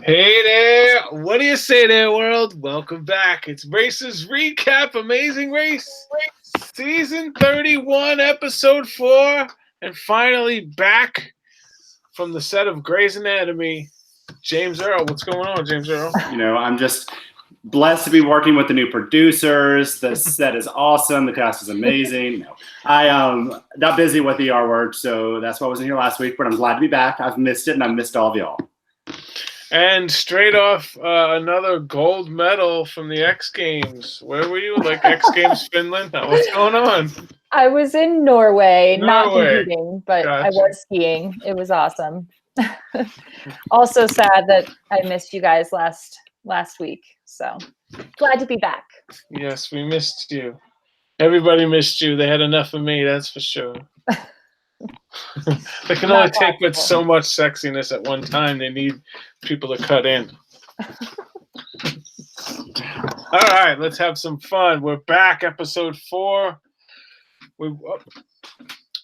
Hey there! What do you say there, world? Welcome back. It's Races Recap, Amazing Race, Season 31, Episode 4, and finally back from the set of Grey's Anatomy, James Earl. What's going on, James Earl? I'm just blessed to be working with the new producers. The set is awesome. The cast is amazing. I got busy with the R word, so that's why I wasn't here last week, but I'm glad to be back. I've missed it, and I've missed all of y'all. And straight off, another gold medal from the X Games. Where were you? Like X Games Finland? What's going on? I was in Norway. Not competing, but Gotcha. I was skiing. It was awesome. Also sad that I missed you guys last week. So glad to be back. Yes, we missed you. Everybody missed you. They had enough of me, that's for sure. They can only take but so much sexiness at one time. They need people to cut in. All right, let's have some fun. We're back, episode 4. We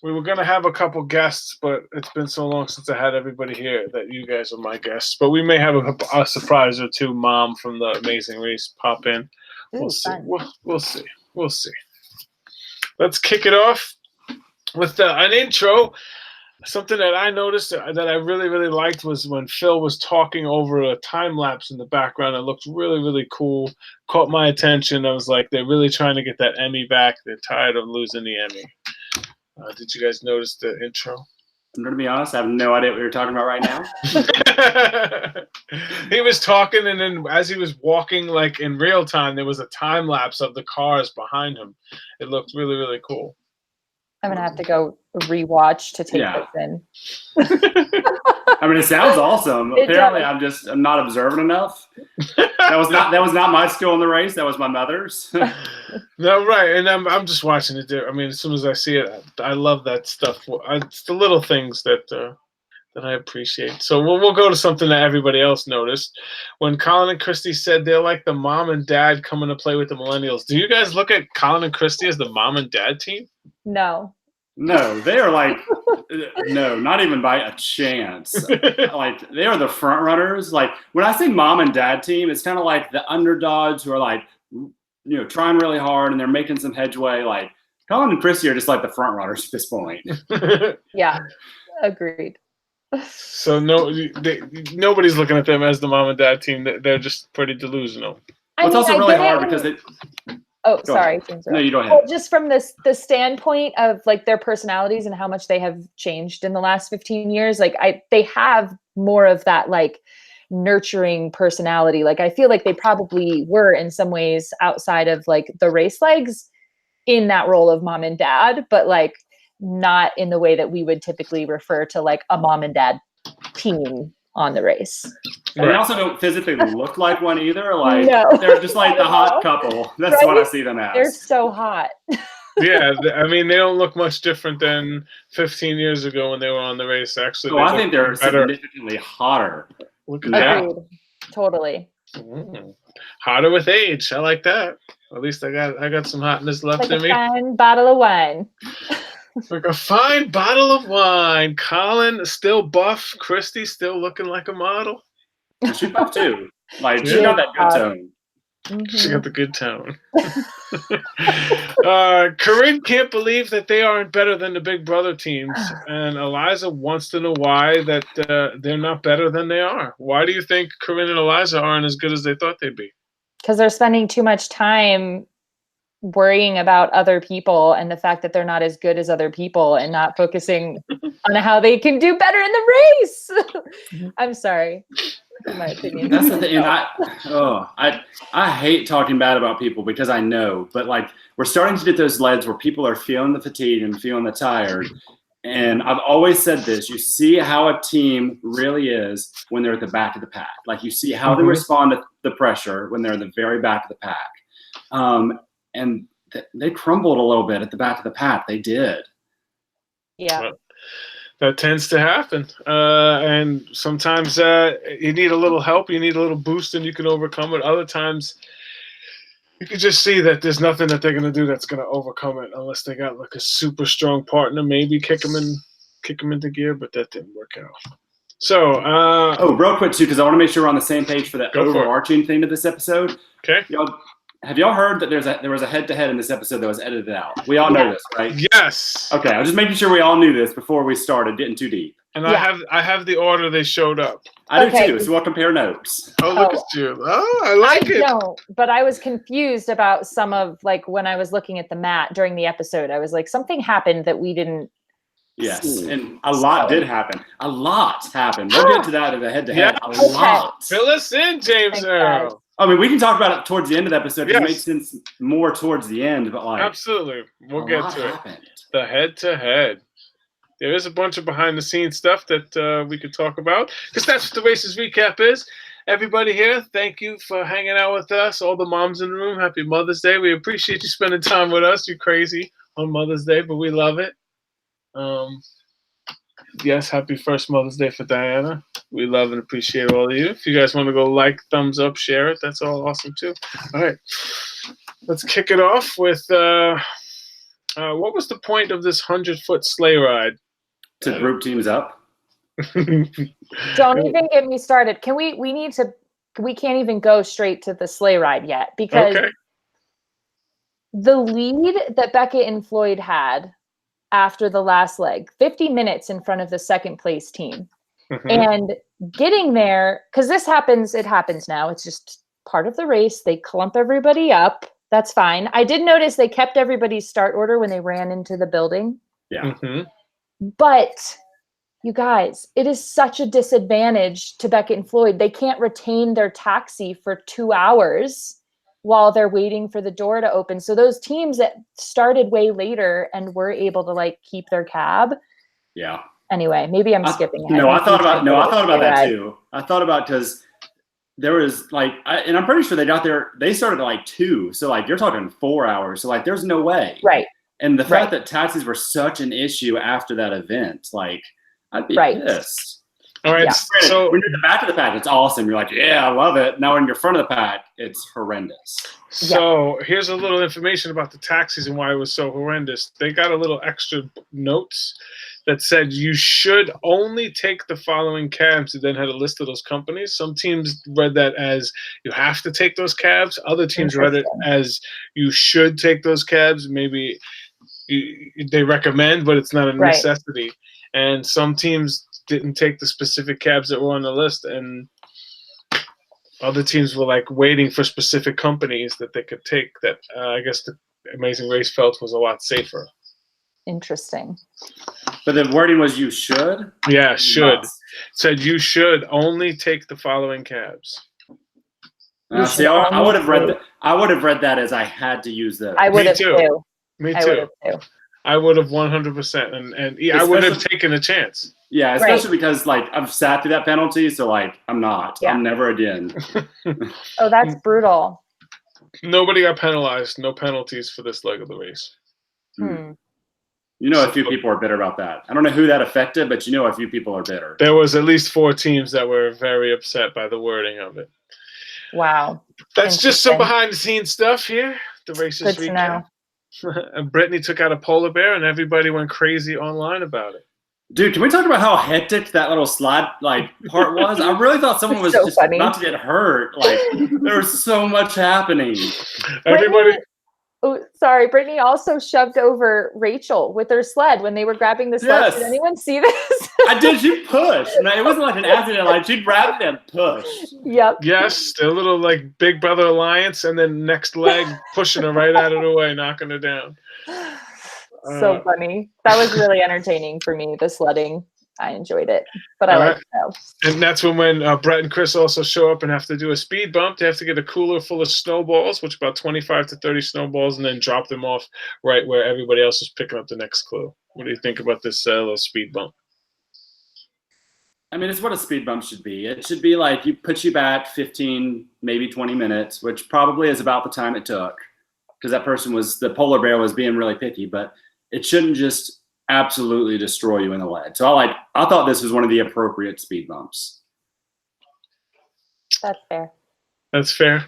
were going to have a couple guests, but it's been so long since I had everybody here that you guys are my guests. But we may have a surprise or two. Mom from the Amazing Race pop in. We'll see. We'll see. We'll see. Let's kick it off with an intro. Something that I noticed that I really, really liked was when Phil was talking over a time lapse in the background. It looked really, really cool. Caught my attention. I was like, they're really trying to get that Emmy back. They're tired of losing the Emmy. Did you guys notice the intro? I'm going to be honest. I have no idea what you're talking about right now. He was talking, and then as he was walking, like in real time, there was a time lapse of the cars behind him. It looked really, really cool. I'm going to have to go rewatch to take this in. I mean, it sounds awesome. Apparently, I'm not observant enough. That was not my skill in the race. That was my mother's. No, right. And I'm just watching it there. I mean, as soon as I see it, I love that stuff. It's the little things that I appreciate. So we'll go to something that everybody else noticed. When Colin and Christy said they're like the mom and dad coming to play with the millennials. Do you guys look at Colin and Christy as the mom and dad team? No, they are like, no, not even by a chance. Like, they are the front runners. Like, when I say mom and dad team, it's kind of like the underdogs who are like, trying really hard and they're making some headway. Like, Colin and Christy are just like the front runners at this point. Yeah, agreed. So nobody's looking at them as the mom and dad team. They're just pretty delusional. It's also really hard because they. Oh, sorry. No, you go ahead. Well, just from the standpoint of like their personalities and how much they have changed in the last 15 years, like they have more of that like nurturing personality. Like I feel like they probably were in some ways outside of like the race legs in that role of mom and dad, but like not in the way that we would typically refer to like a mom and dad team on the race. And they also don't physically look like one either. Like they're just like the hot couple. That's what I see them as. They're so hot. Yeah, I mean, they don't look much different than 15 years ago when they were on the race. Actually, I think they're significantly hotter. Look at that. Totally. Hotter with age. I like that. At least I got some hotness left in me. Like a fine bottle of wine. Like a fine bottle of wine. Colin still buff. Christy still looking like a model. She's buff too. Like she got that good tone. Mm-hmm. She got the good tone. Corinne can't believe that they aren't better than the Big Brother teams, and Eliza wants to know why that they're not better than they are. Why do you think Corinne and Eliza aren't as good as they thought they'd be? Because they're spending too much time worrying about other people and the fact that they're not as good as other people and not focusing on how they can do better in the race. I'm sorry. In my opinion. That's the thing. I hate talking bad about people because I know, but like we're starting to get those legs where people are feeling the fatigue and feeling the tired. And I've always said this, you see how a team really is when they're at the back of the pack. Like you see how they respond to the pressure when they're in the very back of the pack. And they crumbled a little bit at the back of the pack. They did. Yeah. That tends to happen. And sometimes you need a little help. You need a little boost and you can overcome it. Other times you can just see that there's nothing that they're going to do that's going to overcome it unless they got like a super strong partner, maybe kick them into gear, but that didn't work out. So, Oh, real quick too, because I want to make sure we're on the same page for the Go for it. overarching theme of this episode. okay. Have y'all heard that there was a head-to-head in this episode that was edited out? We all know this, right? Yes. Okay, I was just making sure we all knew this before we started getting too deep. And I have the order they showed up. I Okay. do too, so we'll compare notes. Oh, look at you. Oh, I like it. don't, but I was confused about some of like when I was looking at the mat during the episode. I was like, something happened that we didn't. Yes, and a lot did happen. A lot happened. We'll get to that at the head-to-head. Yeah. A lot. Fill us in, James Thank Earl. I mean, we can talk about it towards the end of the episode. Yes. It makes sense more towards the end, but like Absolutely. We'll get to it. happened. The head-to-head. There is a bunch of behind-the-scenes stuff that we could talk about, because that's what the Races Recap is. Everybody here, thank you for hanging out with us. All the moms in the room, happy Mother's Day. We appreciate you spending time with us. You're crazy on Mother's Day, but we love it. Yes, happy first Mother's Day for Diana. We love and appreciate all of you. If you guys want to go like, thumbs up, share it, that's all awesome too. All right, let's kick it off with what was the point of this 100-foot sleigh ride? To group teams up. Don't even get me started. We can't even go straight to the sleigh ride yet, because Okay. the lead that Beckett and Floyd had after the last leg, 50 minutes in front of the second place team. Mhm. And getting there, because it happens now. It's just part of the race. They clump everybody up. That's fine. I did notice they kept everybody's start order when they ran into the building. Yeah. Mhm. But you guys, it is such a disadvantage to Beckett and Floyd. They can't retain their taxi for 2 hours while they're waiting for the door to open. So those teams that started way later and were able to like keep their cab. Yeah. Anyway, maybe I'm skipping ahead. I thought about that too. I thought about because there was like, and I'm pretty sure they got there. They started at like 2, so like you're talking 4 hours. So like, there's no way. Right. And the fact that taxis were such an issue after that event, like I'd be pissed. All right. Yeah. So when you're at the back of the pack, it's awesome. You're like, yeah, I love it. Now when you're front of the pack, it's horrendous. So here's a little information about the taxis and why it was so horrendous. They got a little extra notes that said you should only take the following cabs, and then had a list of those companies. Some teams read that as you have to take those cabs. Other teams read it as you should take those cabs. Maybe they recommend, but it's not a necessity. And some teams didn't take the specific cabs that were on the list, and other teams were like waiting for specific companies that they could take that I guess the Amazing Race felt was a lot safer. Interesting. But the wording was you should? Yeah, should. Must. Said you should only take the following cabs. See, I would have read that. I would have read that as I had to use those. I would have too. too. Me I would too. have too. I would have 100%, and I would have taken a chance. Yeah, especially because like I've sat through that penalty, so like I'm not. Yeah. I'm never again. Oh, that's brutal. Nobody got penalized. No penalties for this leg of the race. You know, a few people are bitter about that. I don't know who that affected, but you know, a few people are bitter. There was at least 4 teams that were very upset by the wording of it. Wow. That's just some behind-the-scenes stuff here. The Races Good to Recap. And Brittany took out a polar bear, and everybody went crazy online about it. Dude, can we talk about how hectic that little slide like part was? I really thought someone was So just funny. about to get hurt. Like there was so much happening. Everybody. Oh, sorry. Brittany also shoved over Rachel with her sled when they were grabbing the sled. Yes. Did anyone see this? I did. She pushed. No, it wasn't like an accident. Like she grabbed and pushed. Yep. Yes, a little like Big Brother Alliance, and then next leg pushing her right out of the way, knocking her down. So funny. That was really entertaining for me, the sledding. I enjoyed it, but I like it. And that's when Brett and Chris also show up and have to do a speed bump. They have to get a cooler full of snowballs, which about 25 to 30 snowballs, and then drop them off right where everybody else is picking up the next clue. What do you think about this little speed bump? I mean, it's what a speed bump should be. It should be like put you back 15, maybe 20 minutes, which probably is about the time it took because that person the polar bear was being really picky, but it shouldn't just absolutely destroy you in the leg. So I thought this was one of the appropriate speed bumps. That's fair. That's fair.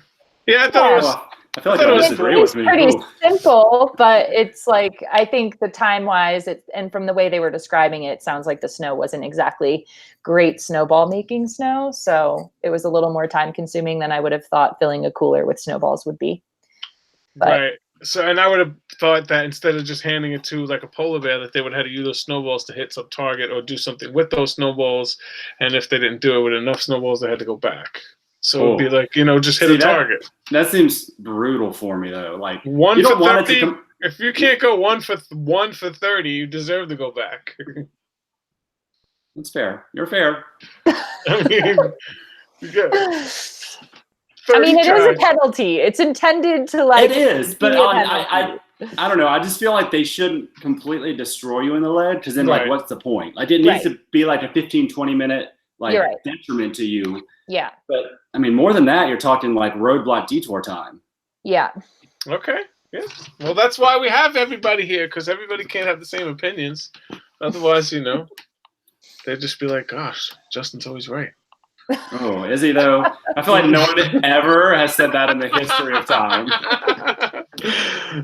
Yeah, I thought it was. I feel like I disagree with me. It's pretty simple, but it's like, I think the time-wise, and from the way they were describing it, it sounds like the snow wasn't exactly great snowball making snow. So it was a little more time-consuming than I would have thought filling a cooler with snowballs would be. But, right. So, and I would have thought that instead of just handing it to like a polar bear, that they would have to use those snowballs to hit some target or do something with those snowballs. And if they didn't do it with enough snowballs, they had to go back. So it'd be like, just hit a target. That seems brutal for me though. Like one you don't for want 30, it to if you can't go one for 30, you deserve to go back. That's fair. You're fair. I mean, it is a penalty. It's intended to like. It is, but I don't know. I just feel like they shouldn't completely destroy you in the leg because then like what's the point? Like it needs to be like a 15, 20 minute like detriment to you. Yeah. But I mean, more than that, you're talking like roadblock detour time. Yeah. Okay. Yeah. Well, that's why we have everybody here, because everybody can't have the same opinions. Otherwise, they'd just be like, "Gosh, Justin's always right." Oh, is he though? I feel like no one ever has said that in the history of time.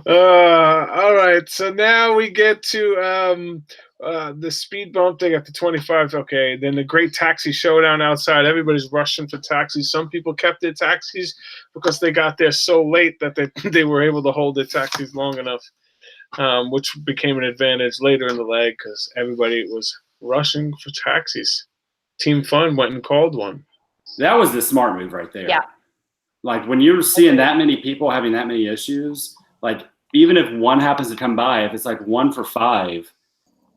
All right. So now we get to the speed bump. They got the 25. Okay. Then the great taxi showdown outside. Everybody's rushing for taxis. Some people kept their taxis because they got there so late that they were able to hold their taxis long enough, which became an advantage later in the leg because everybody was rushing for taxis. Team Fun went and called one. That was the smart move right there. Yeah. Like when you're seeing that many people having that many issues, like even if one happens to come by, if it's like 1 for 5,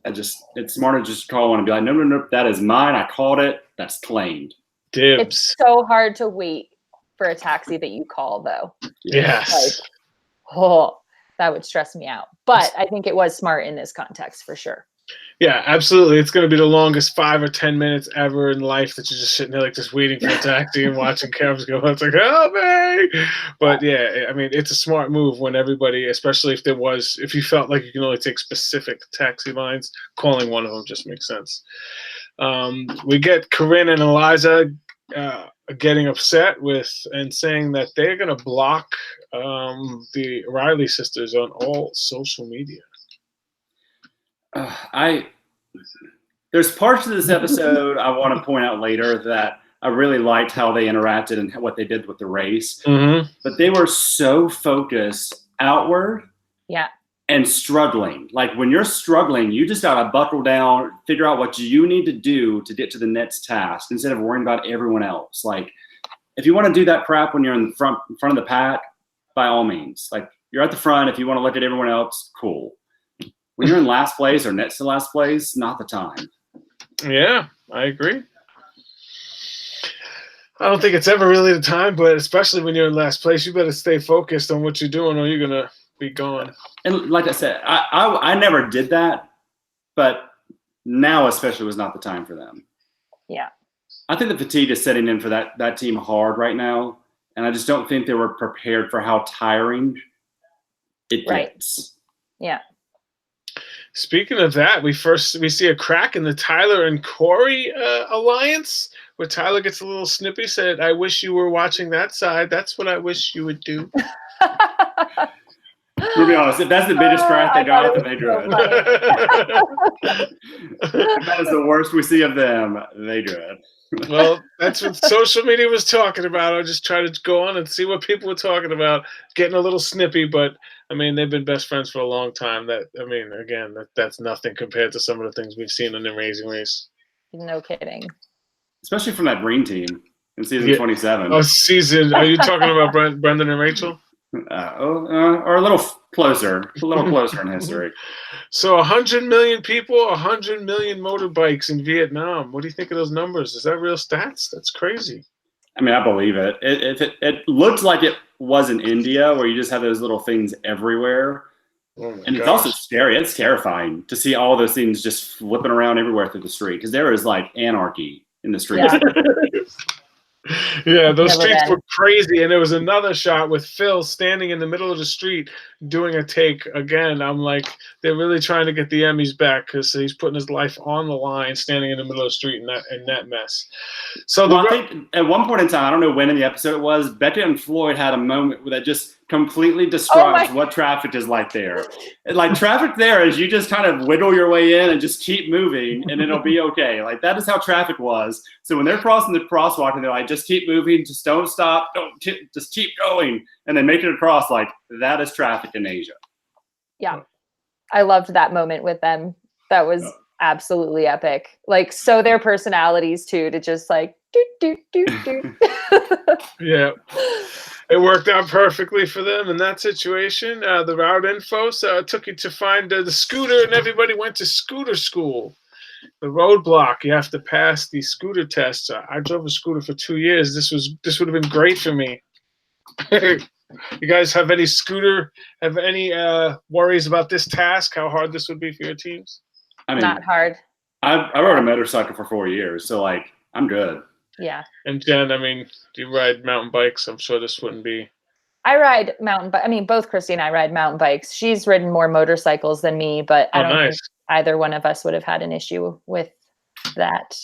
it's smarter to just call one and be like, no, that is mine. I called it. That's claimed. Dibs. It's so hard to wait for a taxi that you call though. Yes. Like, that would stress me out. But I think it was smart in this context for sure. Yeah, absolutely. It's going to be the longest 5 or 10 minutes ever in life that you're just sitting there like just waiting for a taxi and watching cabs go. It's like, help me! But yeah, I mean, it's a smart move when everybody, especially if you felt like you can only take specific taxi lines, calling one of them just makes sense. We get Corinne and Eliza getting upset and saying that they're going to block the Riley sisters on all social media. There's parts of this episode I want to point out later that I really liked how they interacted and what they did with the race. Mm-hmm. But they were so focused outward and struggling. Like when you're struggling, you just got to buckle down, figure out what you need to do to get to the next task instead of worrying about everyone else. Like if you want to do that crap when you're in front of the pack, by all means. Like you're at the front. If you want to look at everyone else, cool. When you're in last place or next to last place, not the time. Yeah, I agree. I don't think it's ever really the time, but especially when you're in last place, you better stay focused on what you're doing or you're going to be gone. And like I said, I never did that, but now especially was not the time for them. Yeah. I think the fatigue is setting in for that team hard right now, and I just don't think they were prepared for how tiring it gets. Yeah. Speaking of that, we see a crack in the Tyler and Corey alliance where Tyler gets a little snippy, said, "I wish you were watching that side. That's what I wish you would do." To be honest, if that's the biggest crack they got, then they drew it. If that is the worst we see of them, they drew it. Well, that's what social media was talking about. I just tried to go on and see what people were talking about, getting a little snippy, but I mean, they've been best friends for a long time. That's nothing compared to some of the things we've seen in the Amazing Race. No kidding. Especially from that green team in season 27. Oh, are you talking about Brendan and Rachel? Or a little closer in history. So 100 million people, 100 million motorbikes in Vietnam. What do you think of those numbers? Is that real stats? That's crazy. I mean, I believe it. It looked like it was in India where you just have those little things everywhere. And it's also scary. It's terrifying to see all those things just flipping around everywhere through the street because there is like anarchy in the streets. Yeah, those streets were crazy. And there was another shot with Phil standing in the middle of the street doing a take again. I'm like, they're really trying to get the Emmys back because he's putting his life on the line, standing in the middle of the street in that mess. So I think at one point in time, I don't know when in the episode it was, Becca and Floyd had a moment where that just completely describes what traffic is like there. Like traffic there is you just kind of whittle your way in and just keep moving and it'll be okay. Like that is how traffic was. So when they're crossing the crosswalk and they're like, just keep moving, just don't stop, just keep going, and then make it across, like that is traffic in Asia. Yeah. I loved that moment with them. That was absolutely epic. Like, so their personalities too, to just like do. Yeah. It worked out perfectly for them in that situation. The route info took you to find the scooter, and everybody went to scooter school. The roadblock, you have to pass the scooter test. I drove a scooter for 2 years. This would have been great for me. You guys have any worries about this task? How hard this would be for your teams? I mean, not hard. I rode a motorcycle for 4 years, so like I'm good. Yeah. And Jen, I mean, do you ride mountain bikes? I'm sure this wouldn't be. I ride mountain bike. I mean, both Christy and I ride mountain bikes. She's ridden more motorcycles than me, but I don't think either one of us would have had an issue with that.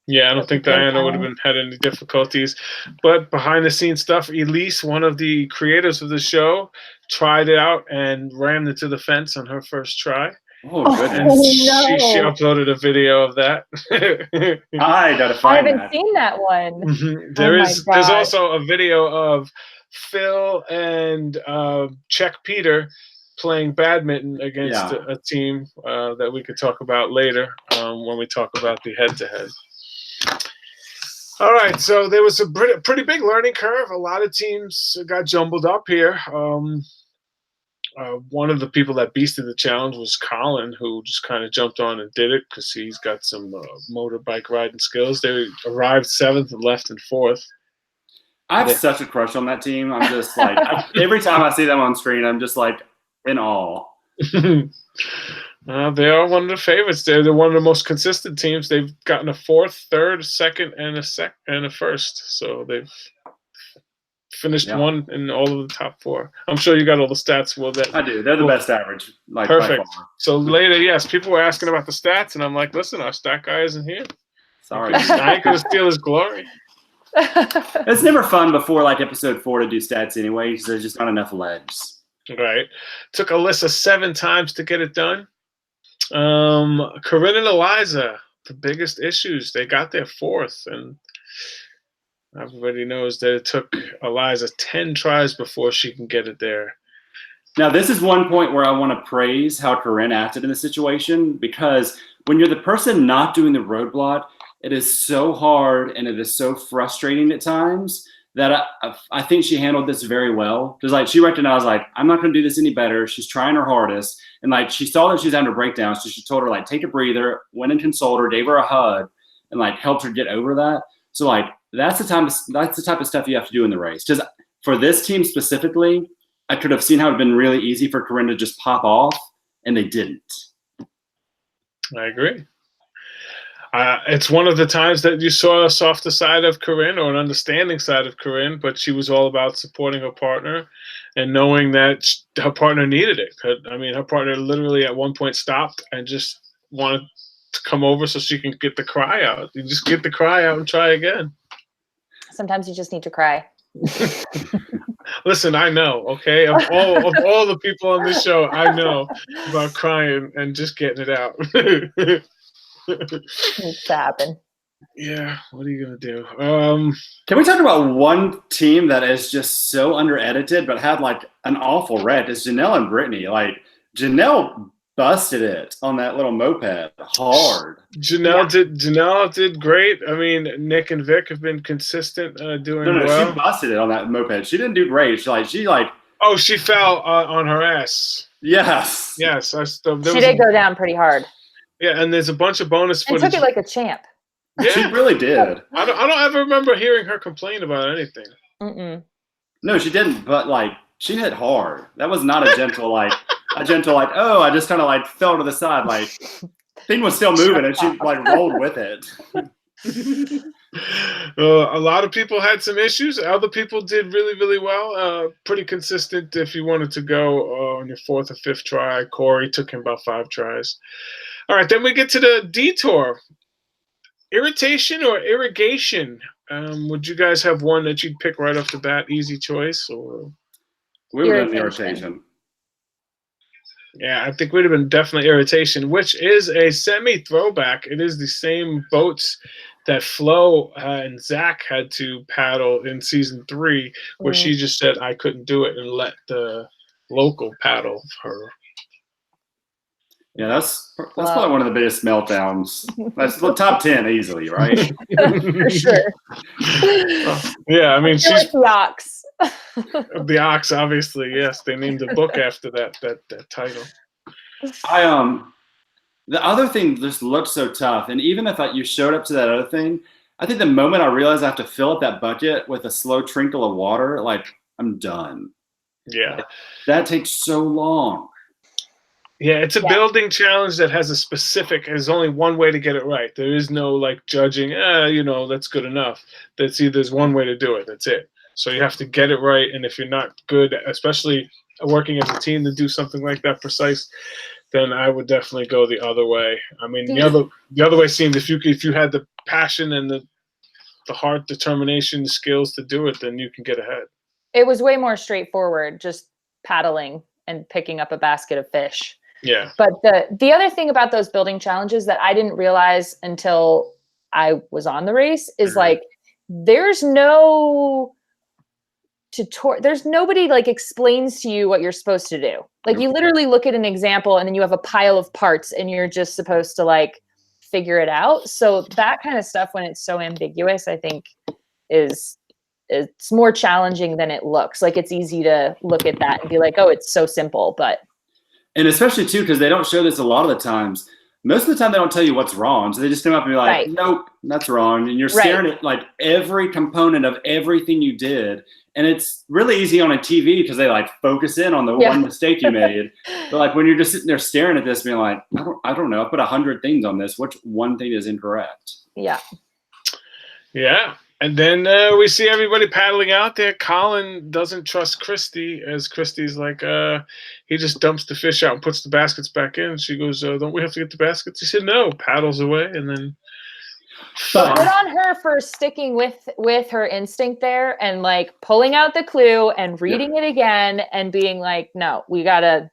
Yeah, I don't think Diana would have had any difficulties. But behind the scenes stuff, Elise, one of the creators of the show, tried it out and ran into the fence on her first try. Oh, goodness. And she uploaded a video of that. I gotta find I haven't seen that one. Mm-hmm. There's also a video of Phil and Czech Peter playing badminton against a team that we could talk about later when we talk about the head-to-head. All right, so there was a pretty big learning curve. A lot of teams got jumbled up here. One of the people that beasted the challenge was Colin, who just kind of jumped on and did it because he's got some motorbike riding skills. They arrived 7th and left in 4th. I have such a crush on that team. I'm just like, every time I see them on screen, I'm just like in awe. They are one of the favorites. They're one of the most consistent teams. They've gotten a 4th, 3rd, 2nd, and a 1st. So they've finished one in all of the top 4. I'm sure you got all the stats. Well, I do. They're the best average. Like, perfect. So later, yes, people were asking about the stats, and I'm like, listen, our stat guy isn't here. Sorry. I ain't going to steal his glory. It's never fun before like episode 4 to do stats anyway, because there's just not enough legs. Right. Took Alyssa 7 times to get it done. Corinne and Eliza, the biggest issues. They got their 4th, and everybody knows that it took Eliza 10 tries before she can get it there. Now, this is one point where I want to praise how Corinne acted in the situation, because when you're the person not doing the roadblock, it is so hard and it is so frustrating at times that I think she handled this very well. Because like she recognized, like, I'm not going to do this any better. She's trying her hardest. And like she saw that she was having a breakdown. So she told her, like, take a breather, went and consoled her, gave her a hug, and like helped her get over that. So like that's the type of stuff you have to do in the race. Because for this team specifically, I could have seen how it would have been really easy for Corinne to just pop off, and they didn't. I agree. It's one of the times that you saw a softer side of Corinne or an understanding side of Corinne, but she was all about supporting her partner and knowing that her partner needed it. I mean, her partner literally at one point stopped and just wanted to come over so she can get the cry out. You just get the cry out and try again. Sometimes you just need to cry. Listen, I know, okay? Of all the people on this show, I know about crying and just getting it out. Needs to happen. Yeah, what are you gonna do? Can we talk about one team that is just so under-edited but had like an awful wreck? It's Janelle and Brittany. Like Janelle busted it on that little moped hard. Janelle did great. I mean, Nick and Vic have been consistent doing well. She busted it on that moped. She didn't do great. Oh, she fell on her ass. Yes. Yes. She did go down pretty hard. Yeah, and there's a bunch of bonus footage. And took it like a champ. Yeah. She really did. I don't ever remember hearing her complain about anything. Mm-mm. No, she didn't. But like, she hit hard. That was not a gentle like, oh, I just kind of like fell to the side. Like, thing was still moving, and she like rolled with it. A lot of people had some issues. Other people did really, really well. Pretty consistent if you wanted to go on your 4th or 5th try. Corey took him about 5 tries. All right, then we get to the detour. Irritation or irrigation? Would you guys have one that you'd pick right off the bat? Easy choice, or We would have been Irritation. irritation. Yeah, I think we'd have been definitely irritation, which is a semi-throwback. It is the same boats that Flo and Zach had to paddle in season 3, where she just said, I couldn't do it, and let the local paddle her. Yeah, that's probably one of the biggest meltdowns. That's the top 10 easily, right? For sure. Yeah, I mean, she's like the ox. the ox, obviously. Yes, they named the book after that title. The other thing just looked so tough, and even if you showed up to that other thing, I think the moment I realized I have to fill up that bucket with a slow trickle of water, like, I'm done. Yeah, that takes so long. Yeah, it's a building challenge that has a specific. There's only one way to get it right. There is no like judging. That's good enough. There's one way to do it. That's it. So you have to get it right. And if you're not good, especially working as a team to do something like that precise, then I would definitely go the other way. I mean, the other way seemed if you had the passion and the heart, determination, the skills to do it, then you can get ahead. It was way more straightforward, just paddling and picking up a basket of fish. Yeah. But the other thing about those building challenges that I didn't realize until I was on the race is like there's no there's nobody like explains to you what you're supposed to do. Like you literally look at an example and then you have a pile of parts and you're just supposed to like figure it out. So that kind of stuff, when it's so ambiguous, I think it's more challenging than it looks. Like it's easy to look at that and be like, oh, it's so simple, and especially too, because they don't show this a lot of the times. Most of the time they don't tell you what's wrong. So they just come up and be like, nope, that's wrong. And you're staring at like every component of everything you did. And it's really easy on a TV because they like focus in on the one mistake you made. But like when you're just sitting there staring at this, being like, I don't know, I put 100 things on this. Which one thing is incorrect? Yeah. Yeah. And then we see everybody paddling out there. Colin doesn't trust Christy, as Christy's like, he just dumps the fish out and puts the baskets back in. She goes, don't we have to get the baskets? He said, no, paddles away. And then good on her for sticking with her instinct there and like pulling out the clue and reading it again and being like, no, we gotta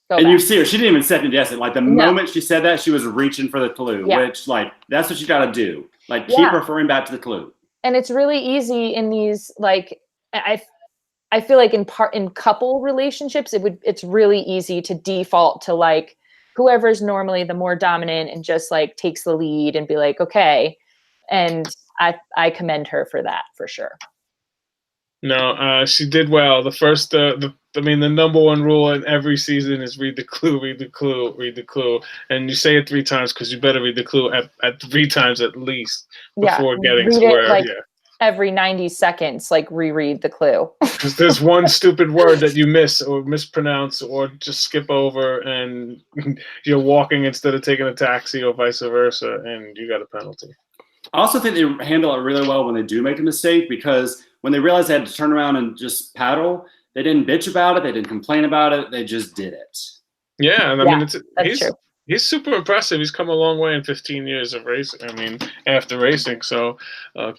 go. And back. You see her, she didn't even second guess it. Like the moment she said that, she was reaching for the clue, which like that's what you gotta do. Like keep referring back to the clue. And it's really easy in these like I feel like in couple relationships it's really easy to default to like whoever's normally the more dominant and just like takes the lead and be like, okay. And I commend her for that for sure. No, she did well. The first, the number one rule in every season is read the clue, read the clue, read the clue. And you say it 3 times because you better read the clue at 3 times at least before getting to where, every 90 seconds, like reread the clue. Because there's one stupid word that you miss or mispronounce or just skip over and you're walking instead of taking a taxi or vice versa and you got a penalty. I also think they handle it really well when they do make a mistake because when they realized they had to turn around and just paddle, they didn't bitch about it. They didn't complain about it. They just did it. Yeah. And I mean, that's true. He's super impressive. He's come a long way in 15 years of racing. I mean, after racing. So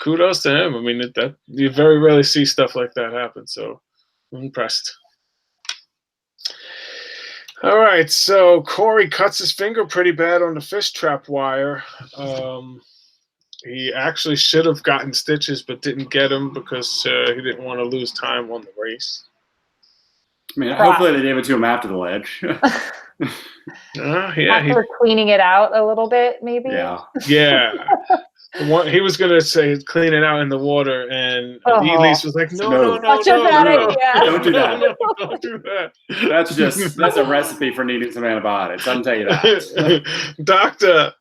kudos to him. I mean, that you very rarely see stuff like that happen. So I'm impressed. All right. So Corey cuts his finger pretty bad on the fish trap wire. He actually should have gotten stitches, but didn't get them because he didn't want to lose time on the race. I mean, hopefully they gave it to him after the ledge. After cleaning it out a little bit, maybe. Yeah. He was gonna say clean it out in the water, and Elise was like, "No, don't do that. Don't do that. That's a recipe for needing some antibiotics. I'll tell you that. Doctor,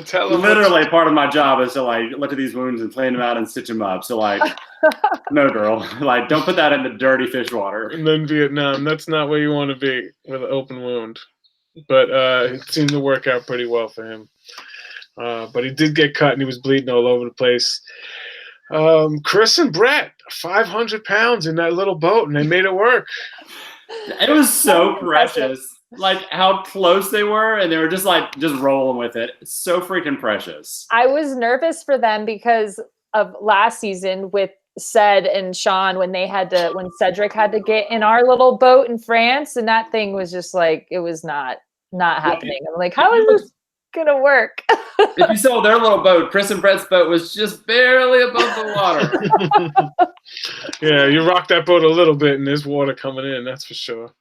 tell him. Literally, part of my job is to like look at these wounds and clean them out and stitch them up. So like, no, girl, like don't put that in the dirty fish water. And then Vietnam, that's not where you want to be with an open wound. But it seemed to work out pretty well for him. But he did get cut and he was bleeding all over the place. Chris and Brett, 500 pounds in that little boat, and they made it work. It was so precious. Like how close they were, and they were just rolling with it. It's so freaking precious. I was nervous for them because of last season with said and Sean when Cedric had to get in our little boat in France, and that thing was just like, it was not happening. I'm like, how is this gonna work? If you saw their little boat, Chris and Brett's boat was just barely above the water. Yeah, you rock that boat a little bit, and there's water coming in. That's for sure.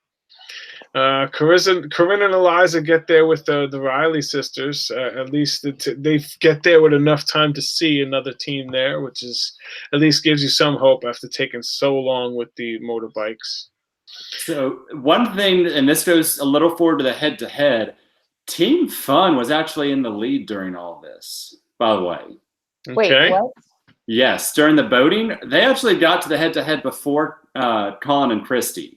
Corinne and Eliza get there with the Riley sisters. At least they get there with enough time to see another team there, which is at least gives you some hope after taking so long with the motorbikes. So one thing, and this goes a little forward to the head-to-head, Team Fun was actually in the lead during all this, by the way. Wait, Okay. what? Yes, during the boating, they actually got to the head-to-head before Colin and Christy.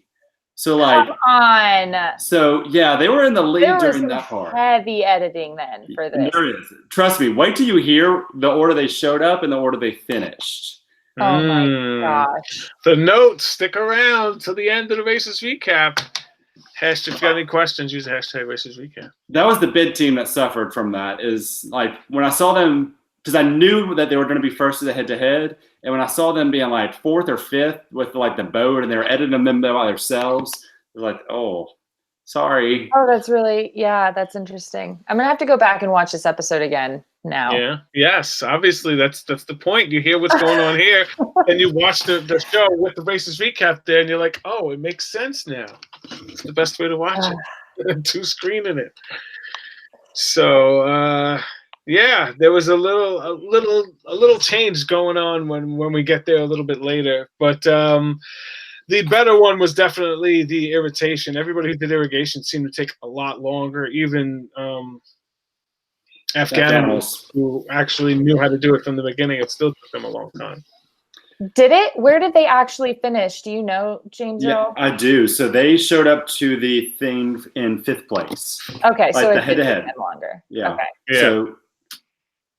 So like, Come on. So yeah, they were in the lead during that part. Heavy editing then for this. There is. Trust me. Wait till you hear the order they showed up and the order they finished. Oh my gosh. The notes, stick around till the end of the races recap. If you got any questions, use the hashtag races recap. That was the bid team that suffered from that. Is like when I saw them, because I knew that they were going to be first to the head-to-head, and when I saw them being like fourth or fifth with like the boat, and they were editing them by themselves, it was like, oh, sorry. Oh, that's interesting. I'm gonna have to go back and watch this episode again now. Yeah. Yes. Obviously, that's the point. You hear what's going on here, and you watch the show with the races recap there, and you're like, oh, it makes sense now. It's the best way to watch it. Two screening it. So yeah, there was a little change going on when we get there a little bit later, but the better one was definitely the irrigation. Everybody who did irrigation seemed to take a lot longer. Even Afghanis who actually knew how to do it from the beginning, it still took them a long time. Did it? Where did they actually finish? Do you know, James? Yeah, Earl? I do. So they showed up to the thing in 5th place. Okay, so the it did head-to-head. take them longer. Yeah. Okay. Yeah. So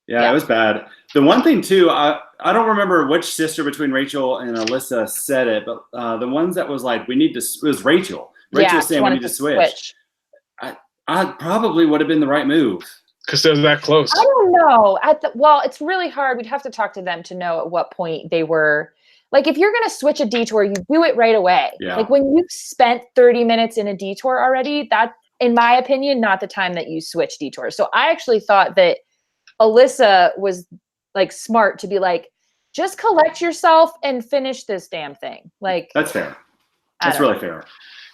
yeah, it was bad. The one thing too, I don't remember which sister between Rachel and Alyssa said it, but the ones that was like, it was Rachel. Rachel was saying we need to switch. I probably would have been the right move. Because they're that close. I don't know. It's really hard. We'd have to talk to them to know at what point they were. Like, if you're going to switch a detour, you do it right away. Yeah. Like, when you've spent 30 minutes in a detour already, that's, in my opinion, not the time that you switch detours. So I actually thought that Alyssa was, like, smart to be like, just collect yourself and finish this damn thing. Like, that's fair. That's really fair.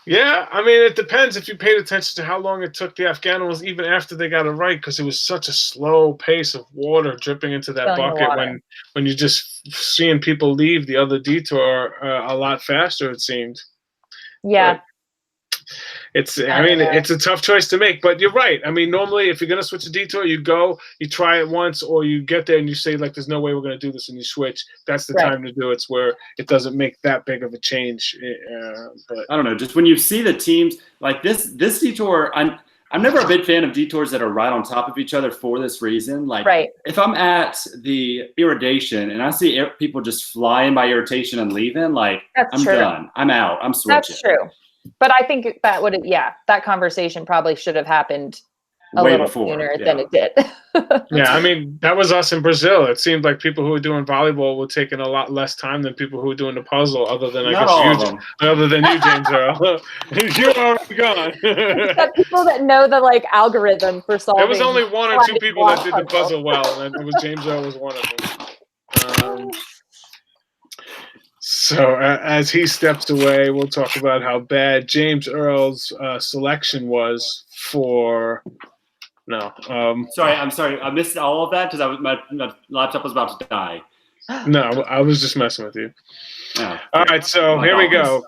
Yeah, I mean, it depends if you paid attention to how long it took the Afghanis even after they got it right, because it was such a slow pace of water dripping into that bucket when you're just seeing people leave the other detour a lot faster, it seemed. Yeah. But it's a tough choice to make, but you're right. I mean, normally if you're going to switch a detour, you try it once, or you get there and you say, like, there's no way we're going to do this, and you switch. That's the time to do it. It's where it doesn't make that big of a change. But I don't know, just when you see the teams, like this detour, I'm never a big fan of detours that are right on top of each other for this reason. Like, if I'm at the irrigation and I see people just flying by irrigation and leaving, like, I'm done. I'm out. I'm switching. That's true. But I think that conversation probably should have happened way before sooner than it did. Yeah, I mean, that was us in Brazil. It seemed like people who were doing volleyball were taking a lot less time than people who were doing the puzzle, other than other than you, James Earl. You're already gone. Except people that know the algorithm for solving. There was only one or two people that did the puzzle well, and it was James Earl was one of them. So as he steps away, we'll talk about how bad James Earl's selection was for. Sorry, I'm sorry. I missed all of that because my laptop was about to die. No, I was just messing with you. Oh, all right, so here we go.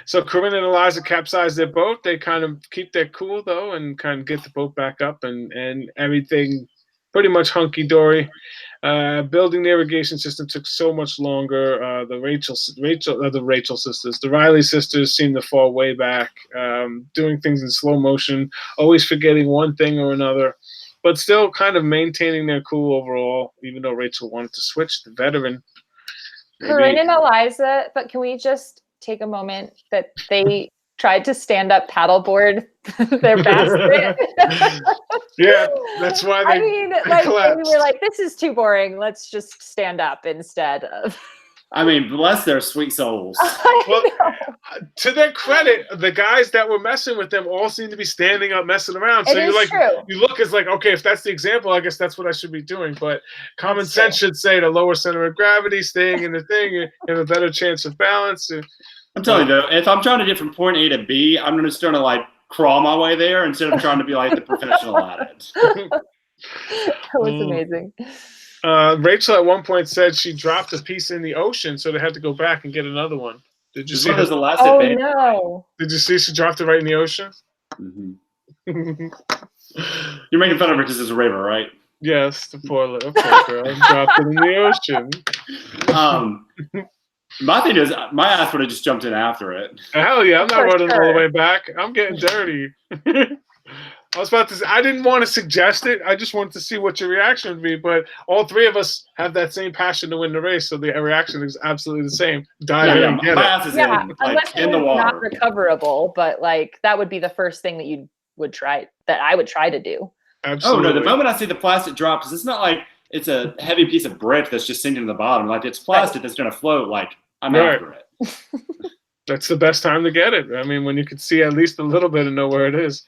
So Corinne and Eliza capsize their boat. They kind of keep their cool, though, and kind of get the boat back up, and everything pretty much hunky-dory. Building the irrigation system took so much longer. The Rachel sisters, the Riley sisters seemed to fall way back, doing things in slow motion, always forgetting one thing or another, but still kind of maintaining their cool overall, even though Rachel wanted to switch, the veteran. Corinne and Eliza, but can we just take a moment that they tried to stand up paddleboard their basket. Yeah, that's why they. I mean, they like they collapsed. were like, "This is too boring. Let's just stand up instead of." I mean, bless their sweet souls. Well, to their credit, the guys that were messing with them all seem to be standing up, messing around. So It you're is like, true. you look as like, okay, if that's the example, I guess that's what I should be doing. But common That's sense should say the lower center of gravity, staying in the thing, you have a better chance of balance. I'm telling you though, if I'm trying to get from point A to B, I'm just going to like crawl my way there instead of trying to be like the professional at it. That was amazing. Rachel at one point said she dropped a piece in the ocean, so they had to go back and get another one. Did you This see? one was the last Oh advantage. no! Did you see she dropped it right in the ocean? Mhm. You're making fun of her because it's a river, right? Yes, the poor little girl dropped it in the ocean. My thing is, my ass would have just jumped in after it. Hell yeah, I'm not For running all sure. the way back. I'm getting dirty. I was about to say, I didn't want to suggest it. I just wanted to see what your reaction would be. But all three of us have that same passion to win the race, so the reaction is absolutely the same. Dive in and get my it. ass is Yeah, in, unless like, it in the was not water. recoverable, but like that would be the first thing that you would try. That I would try to do. Oh Absolutely. no! The moment I see the plastic drop, because it's not like it's a heavy piece of brick that's just sinking to the bottom. Like it's plastic that's going to float. Like I'm Right. after it. That's the best time to get it. I mean, when you can see at least a little bit and know where it is.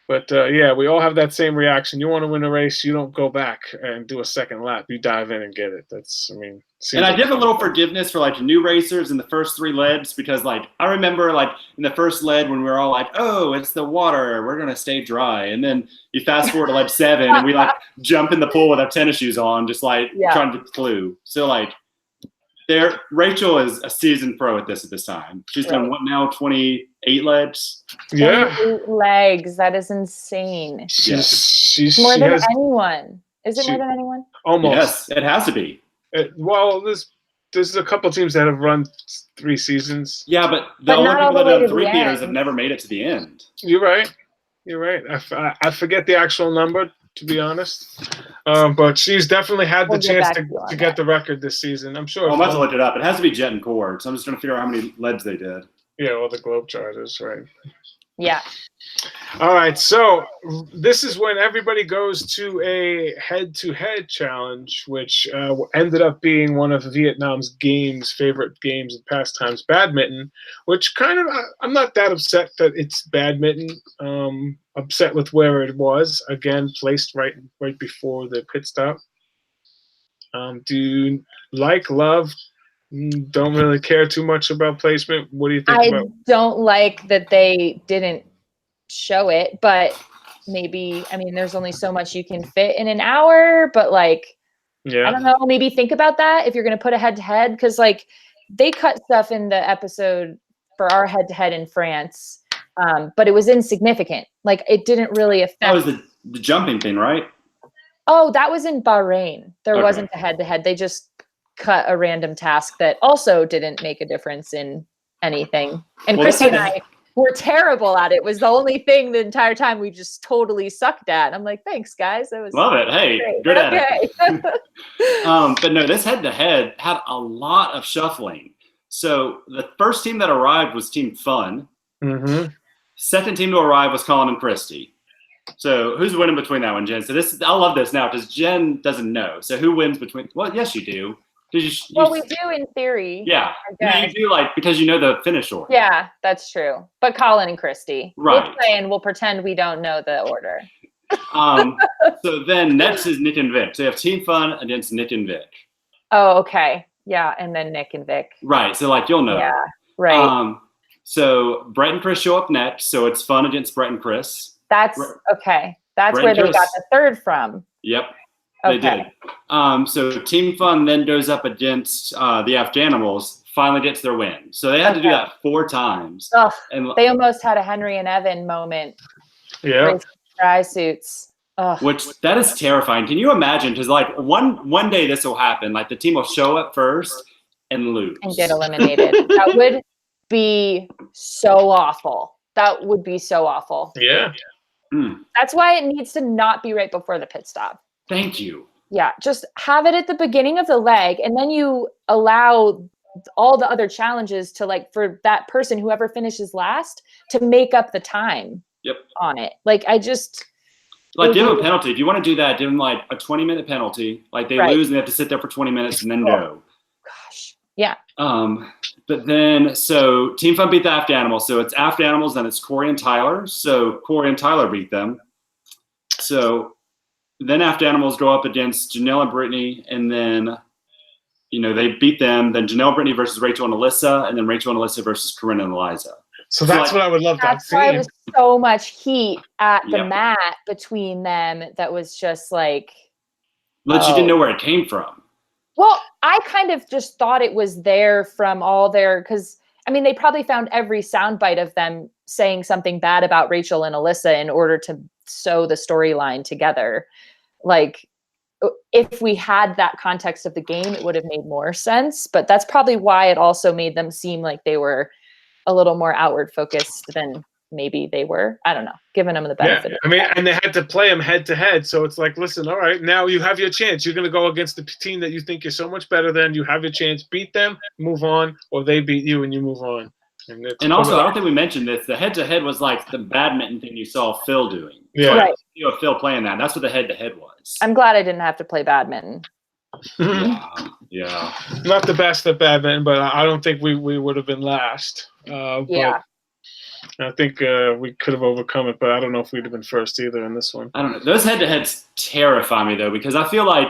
But yeah, we all have that same reaction. You want to win a race, you don't go back and do a second lap. You dive in and get it. That's, I mean, And I like give a fun. little forgiveness for like new racers in the first 3 leads because like I remember like in the first lead when we were all like, oh, it's the water, we're gonna stay dry, and then you fast forward to lead 7 and we like jump in the pool with our tennis shoes on, just like trying to clue. So like, Rachel is a seasoned pro at this time. She's done what now? 28 leads. Yeah. 28 legs. That is insane. She's More she than has anyone. Is it she- more than anyone? almost. Yes, it has to be. Well, there's a couple teams that have run 3 seasons. Yeah, but the But only not all people the that way have to the 3-peaters end. have never made it to the end. You're right. You're right. I forget the actual number, to be honest. But she's definitely had the We'll get chance back to you on to get that. the record this season. I'm sure. I'm about to look it up. It has to be Jet and Cord, so I'm just trying to figure out how many leads they did. Yeah, all the Globetrotters, right. Yeah. All right, so this is when everybody goes to a head-to-head challenge, which ended up being one of Vietnam's favorite games and pastimes, badminton, which kind of, I'm not that upset that it's badminton, upset with where it was, again, placed right before the pit stop. Do you love, don't really care too much about placement? What do you think I about? don't like that they didn't show it, but maybe, I mean, there's only so much you can fit in an hour, but like, Yeah. I don't know, maybe think about that if you're going to put a head to head, because like they cut stuff in the episode for our head to head in France, but it was insignificant. Like it didn't really affect. That was the jumping thing, right? Oh, that was in Bahrain. There Okay. wasn't a head to head. They just cut a random task that also didn't make a difference in anything. And Well, Christy and that's- I were terrible at it. It was the only thing the entire time we just totally sucked at. I'm like, thanks, guys. It was Love it. Hey, great. good at Okay. it. But no, this head-to-head had a lot of shuffling. So the first team that arrived was Team Fun. Mm-hmm. Second team to arrive was Colin and Christy. So who's winning between that one, Jen? So I love this now because Jen doesn't know. So who wins between? Well, yes, you do. Well, we do in theory. Yeah, I no, guess. you do like because you know the finish order. Yeah, that's true. But Colin and Christy. Right. We'll play and we'll pretend we don't know the order. So then next is Nick and Vic. So you have Team Fun against Nick and Vic. Oh, okay. Yeah, and then Nick and Vic. Right. So like you'll know. Yeah, right. So Brett and Chris show up next. So it's Fun against Brett and Chris. That's okay. That's Brett where and they Chris. got the third from. Yep. They Okay. did. So Team Fun then goes up against the Afghanimals, finally gets their win. So they had to do Okay. that 4 times. Ugh, And they almost had a Henry and Evan moment. Yeah. With dry suits. Ugh. which that is terrifying. Can you imagine? Because like one day this will happen. Like the team will show up first and lose. And get eliminated. That would be so awful. That would be so awful. Yeah. That's why it needs to not be right before the pit stop. Thank you. Yeah, just have it at the beginning of the leg, and then you allow all the other challenges to like for that person, whoever finishes last, to make up the time on it. Like I just like give them a penalty. If you want to do that, give them like a 20-minute penalty. Like they lose and they have to sit there for 20 minutes and then go. Gosh. Yeah. But then so Team Fun beat the Aft Animals. So it's Aft Animals and it's Corey and Tyler. So Corey and Tyler beat them. So then Aft Animals go up against Janelle and Brittany, and then they beat them. Then Janelle and Brittany versus Rachel and Alyssa, and then Rachel and Alyssa versus Corinne and Eliza. So that's what I would love to have seen. That's why there was so much heat at the mat between them. That was just like. But you didn't know where it came from. Well, I kind of just thought it was there from all their, because I mean, they probably found every soundbite of them saying something bad about Rachel and Alyssa in order to sew the storyline together. Like, if we had that context of the game, it would have made more sense. But that's probably why it also made them seem like they were a little more outward focused than maybe they were. I don't know, giving them the benefit. Yeah, I mean, and they had to play them head to head. So it's like, listen, all right, now you have your chance. You're going to go against the team that you think you're so much better than. You have your chance. Beat them, move on, or they beat you and you move on. And also, I don't think we mentioned this. The head to head was like the badminton thing you saw Phil doing. Yeah. So Right. Phil playing that. That's what the head to head was. I'm glad I didn't have to play badminton. Yeah. Not the best at badminton, but I don't think we would have been last. But I think we could have overcome it, but I don't know if we'd have been first either in this one. I don't know. Those head-to-heads terrify me, though, because I feel like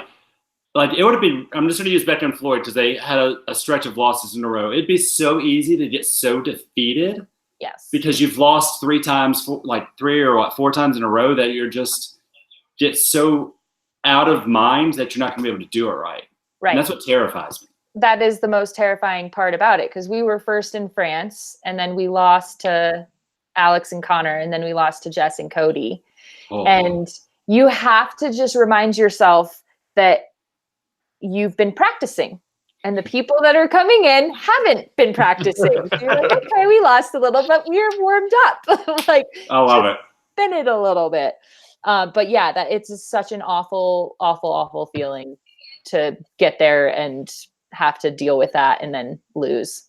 it would have been – I'm just going to use Becca and Floyd because they had a stretch of losses in a row. It'd be so easy to get so defeated. Yes. Because you've lost 3 times, like 3 or 4 times in a row that you're just get so out of mind that you're not going to be able to do it right. Right. And that's what terrifies me. That is the most terrifying part about it, because we were first in France, and then we lost to Alex and Connor, and then we lost to Jess and Cody. Oh. And you have to just remind yourself that you've been practicing, and the people that are coming in haven't been practicing. So you're like, okay, we lost a little, but we're warmed up. Like, I love it. spin it a little bit. But yeah, that it's such an awful, awful, awful feeling to get there and have to deal with that and then lose.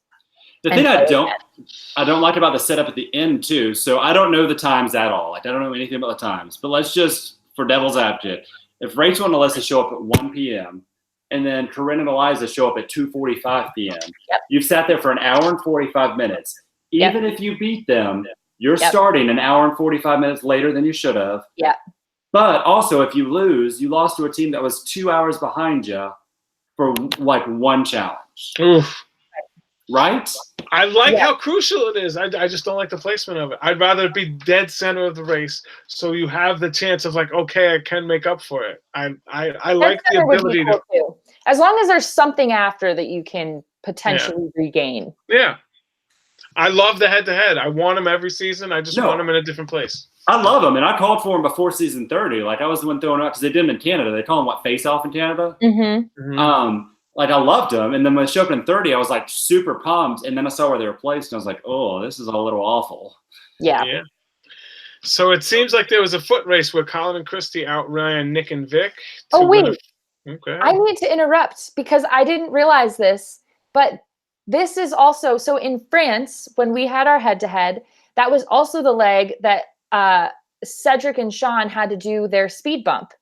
The thing I don't like about the setup at the end too. So I don't know the times at all. Like I don't know anything about the times. But let's just, for devil's advocate, if Rachel and Alyssa show up at 1 p.m. and then Corinne and Eliza show up at 2:45 p.m. You've sat there for an hour and 45 minutes. Even if you beat them, you're starting an hour and 45 minutes later than you should have. Yeah. But also, if you lose, you lost to a team that was 2 hours behind you for like one challenge. Oof. Right? I like how crucial it is. I just don't like the placement of it. I'd rather it be dead center of the race, so you have the chance of like, okay, I can make up for it. I like the ability to. Too. As long as there's something after that you can potentially regain. Yeah. I love the head-to-head. I want them every season. I just want them in a different place. I love them, and I called for them before season 30. Like I was the one throwing up because they did them in Canada. They call them what, Face Off in Canada. Like I loved them, and then when they showed up in 30, I was like super pumped, and then I saw where they were placed, and I was like, oh, this is a little awful. Yeah. So it seems like there was a foot race where Colin and Christy outran Nick and Vic. Oh wait, okay. I need to interrupt because I didn't realize this, but this is also so in France when we had our head-to-head. That was also the leg that Cedric and Sean had to do their speed bump,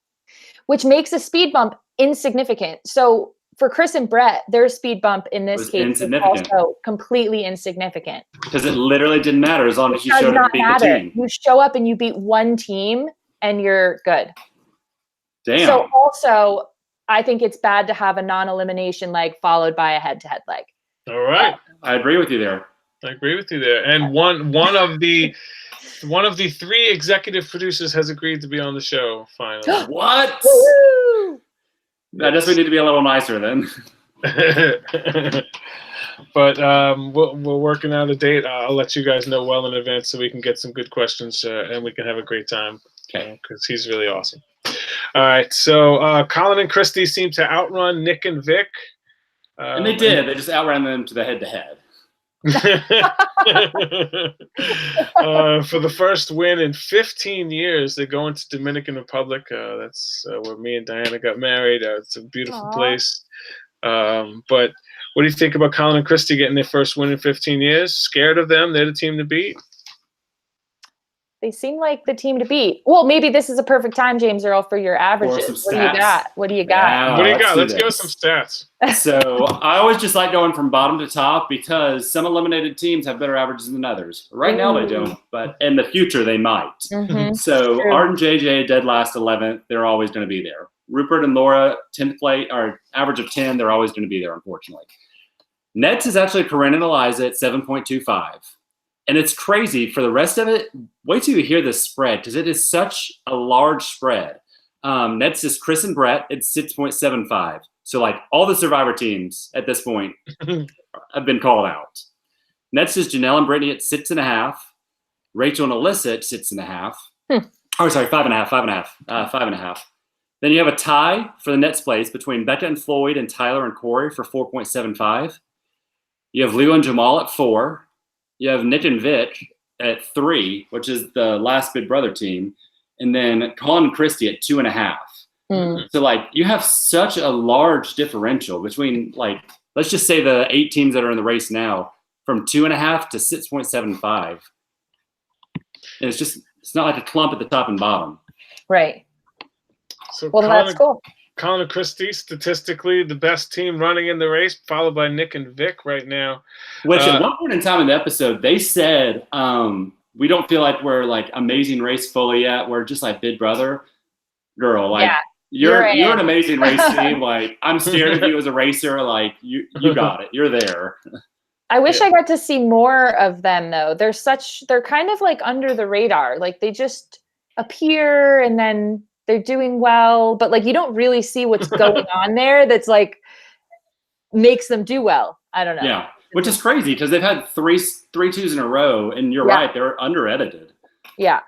which makes a speed bump insignificant. So for Chris and Brett, their speed bump in this case is also completely insignificant. Because it literally didn't matter as long as you showed up and beat the team. You show up and you beat one team and you're good. Damn. So also, I think it's bad to have a non-elimination leg followed by a head-to-head leg. All right. I agree with you there. And one of the 3 executive producers has agreed to be on the show finally. What? Woo! I guess we need to be a little nicer then. But we're working out a date. I'll let you guys know well in advance so we can get some good questions and we can have a great time. Okay. Because he's really awesome. All right. So Colin and Christy seem to outrun Nick and Vic. And they did. They just outran them to the head-to-head. For the first win in 15 years, they go into Dominican Republic. That's where me and Diana got married. It's a beautiful place. But What do you think about Colin and Christy getting their first win in 15 years? Scared of them? They're the team to beat? They seem like the team to beat. Well, maybe this is a perfect time, James Earl, for your averages. some What do you stats. got? What do you got? Yeah, What do you got? do Let's give us this. some stats. So I always just like going from bottom to top because some eliminated teams have better averages than others. Right now they don't, but in the future they might. Mhm. So True. Art and JJ dead last 11th. They're always going to be there. Rupert and Laura 10th place, or average of 10. They're always going to be there, unfortunately. Nets is actually Corinne and Eliza at 7.25. And it's crazy. For the rest of it, wait till you hear this spread because it is such a large spread. Nets is Chris and Brett at 6.75. So, like, all the Survivor teams at this point have been called out. Nets is Janelle and Brittany at 6.5. Rachel and Alyssa at 6.5. Oh, sorry, 5.5. 5.5. Then you have a tie for the Nets place between Becca and Floyd and Tyler and Corey for 4.75. You have Leo and Jamal at 4. You have Nick and Vic at 3, which is the last Big Brother team. And then Colin and Christy at 2.5. So, like, you have such a large differential between, like, let's just say the 8 teams that are in the race now, from 2.5 to 6.75. And it's not like a clump at the top and bottom. Right. So Well, that's cool. Colin and Christy, statistically, the best team running in the race, followed by Nick and Vic right now. Which at one point in time in the episode, they said, we don't feel like we're, like, Amazing Race fully yet. We're just like Big Brother. Girl, like, you're an amazing race team. Like, I'm scared of you as a racer. Like, you got it. You're there. I wish I got to see more of them, though. They're kind of like under the radar. Like, they just appear and then they're doing well, but, like, you don't really see what's going on there that's, like, makes them do well. I don't know. Yeah, which is crazy because they've had three twos in a row, and you're right, they're under-edited. Yeah.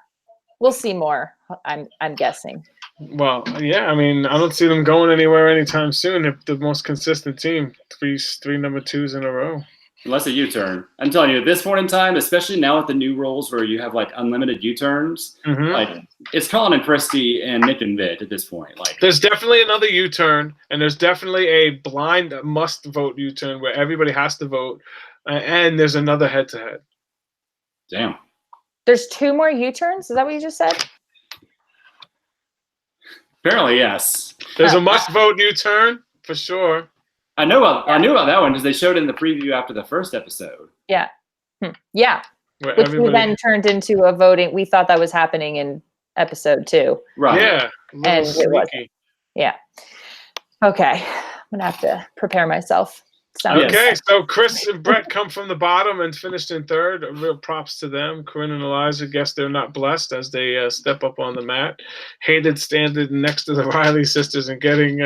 We'll see more, I'm guessing. Well, yeah, I mean, I don't see them going anywhere anytime soon. They're the most consistent team. Three number 2s in a row. Unless a U-turn. I'm telling you, at this point in time, especially now with the new rules where you have, like, unlimited U-turns, like, it's Colin and Christy and Nick and Vic at this point. Like, there's definitely another U-turn, and there's definitely a blind must-vote U-turn where everybody has to vote, and there's another head-to-head. Damn. There's 2 more U-turns? Is that what you just said? Apparently, yes. There's a must-vote U-turn, for sure. I knew about that one because they showed it in the preview after the first episode. Yeah. Yeah. Where which we then turned into a voting. We thought that was happening in episode 2. Right. Yeah. And it wasn't. Yeah. Okay. I'm going to have to prepare myself. Okay, so Chris and Brett come from the bottom and finished in 3rd. Real props to them. Corinne and Eliza, guess they're not blessed as they step up on the mat. Hated standing next to the Riley sisters and getting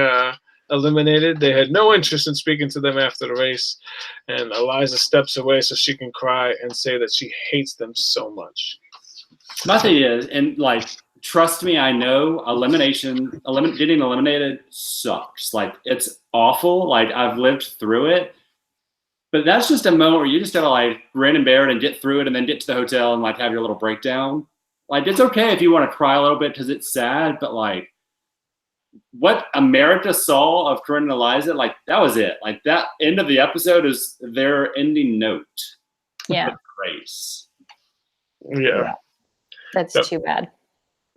eliminated. They had no interest in speaking to them after the race. And Eliza steps away so she can cry and say that she hates them so much. My thing is, and, like, trust me, I know getting eliminated sucks. Like, it's awful. Like, I've lived through it. But that's just a moment where you just gotta, like, grin and bear it and get through it and then get to the hotel and, like, have your little breakdown. Like, it's okay if you want to cry a little bit because it's sad, but, like, what America saw of Corinne and Eliza, like, that was it. Like, that end of the episode is their ending note. Yeah. Race. Yeah. That's too bad.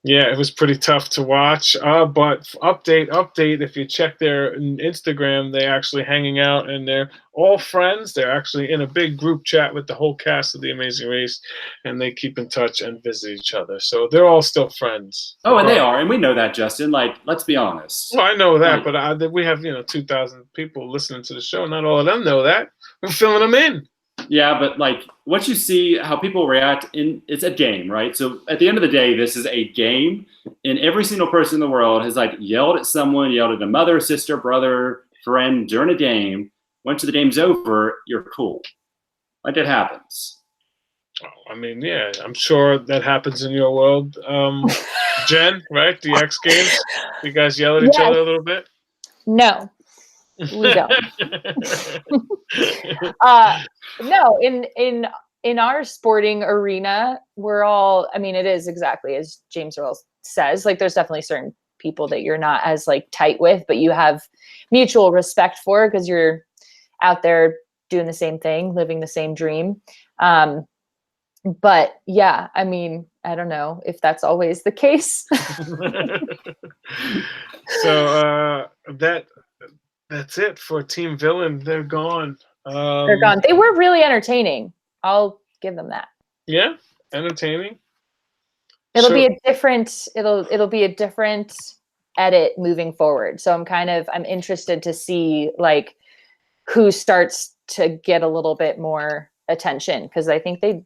Yeah, it was pretty tough to watch. But update, if you check their Instagram, they're actually hanging out and they're all friends. They're actually in a big group chat with the whole cast of The Amazing Race, and they keep in touch and visit each other. So they're all still friends. Oh, and they are, and we know that, Justin. Like, let's be honest. Well, I know that, but we have 2,000 people listening to the show. Not all of them know that. We're filling them in. Yeah, but, like, what you see, how people react, it's a game, right? So at the end of the day, this is a game, and every single person in the world has, like, yelled at someone, yelled at a mother, sister, brother, friend during a game. Once the game's over, you're cool. Like, it happens. I mean, yeah, I'm sure that happens in your world. Jen, right? The X Games? You guys yell at each other a little bit? No. We don't. No, in our sporting arena, we're all, I mean, it is exactly as James Earl says. Like, there's definitely certain people that you're not as, like, tight with, but you have mutual respect for because you're out there doing the same thing, living the same dream. But yeah, I mean, I don't know if that's always the case. So that's it for Team Villain. They're gone. They're gone. They were really entertaining. I'll give them that. Yeah, entertaining. It'll be a different edit moving forward. So I'm interested to see like who starts to get a little bit more attention, because I think they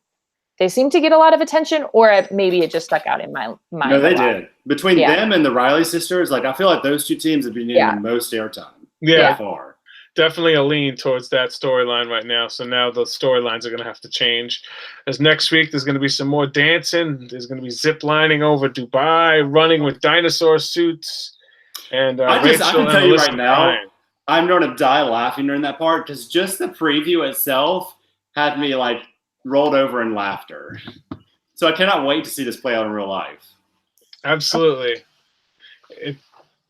seem to get a lot of attention, or maybe it just stuck out in my mind. No, they did. Between them and the Riley sisters, like I feel like those two teams have been getting the most airtime. Yeah. So far. Definitely a lean towards that storyline right now. So now the storylines are going to have to change. As next week, there's going to be some more dancing. There's going to be zip lining over Dubai, running with dinosaur suits. And I can tell you right now, I'm going to die laughing during that part, because just the preview itself had me like rolled over in laughter. So I cannot wait to see this play out in real life. Absolutely. It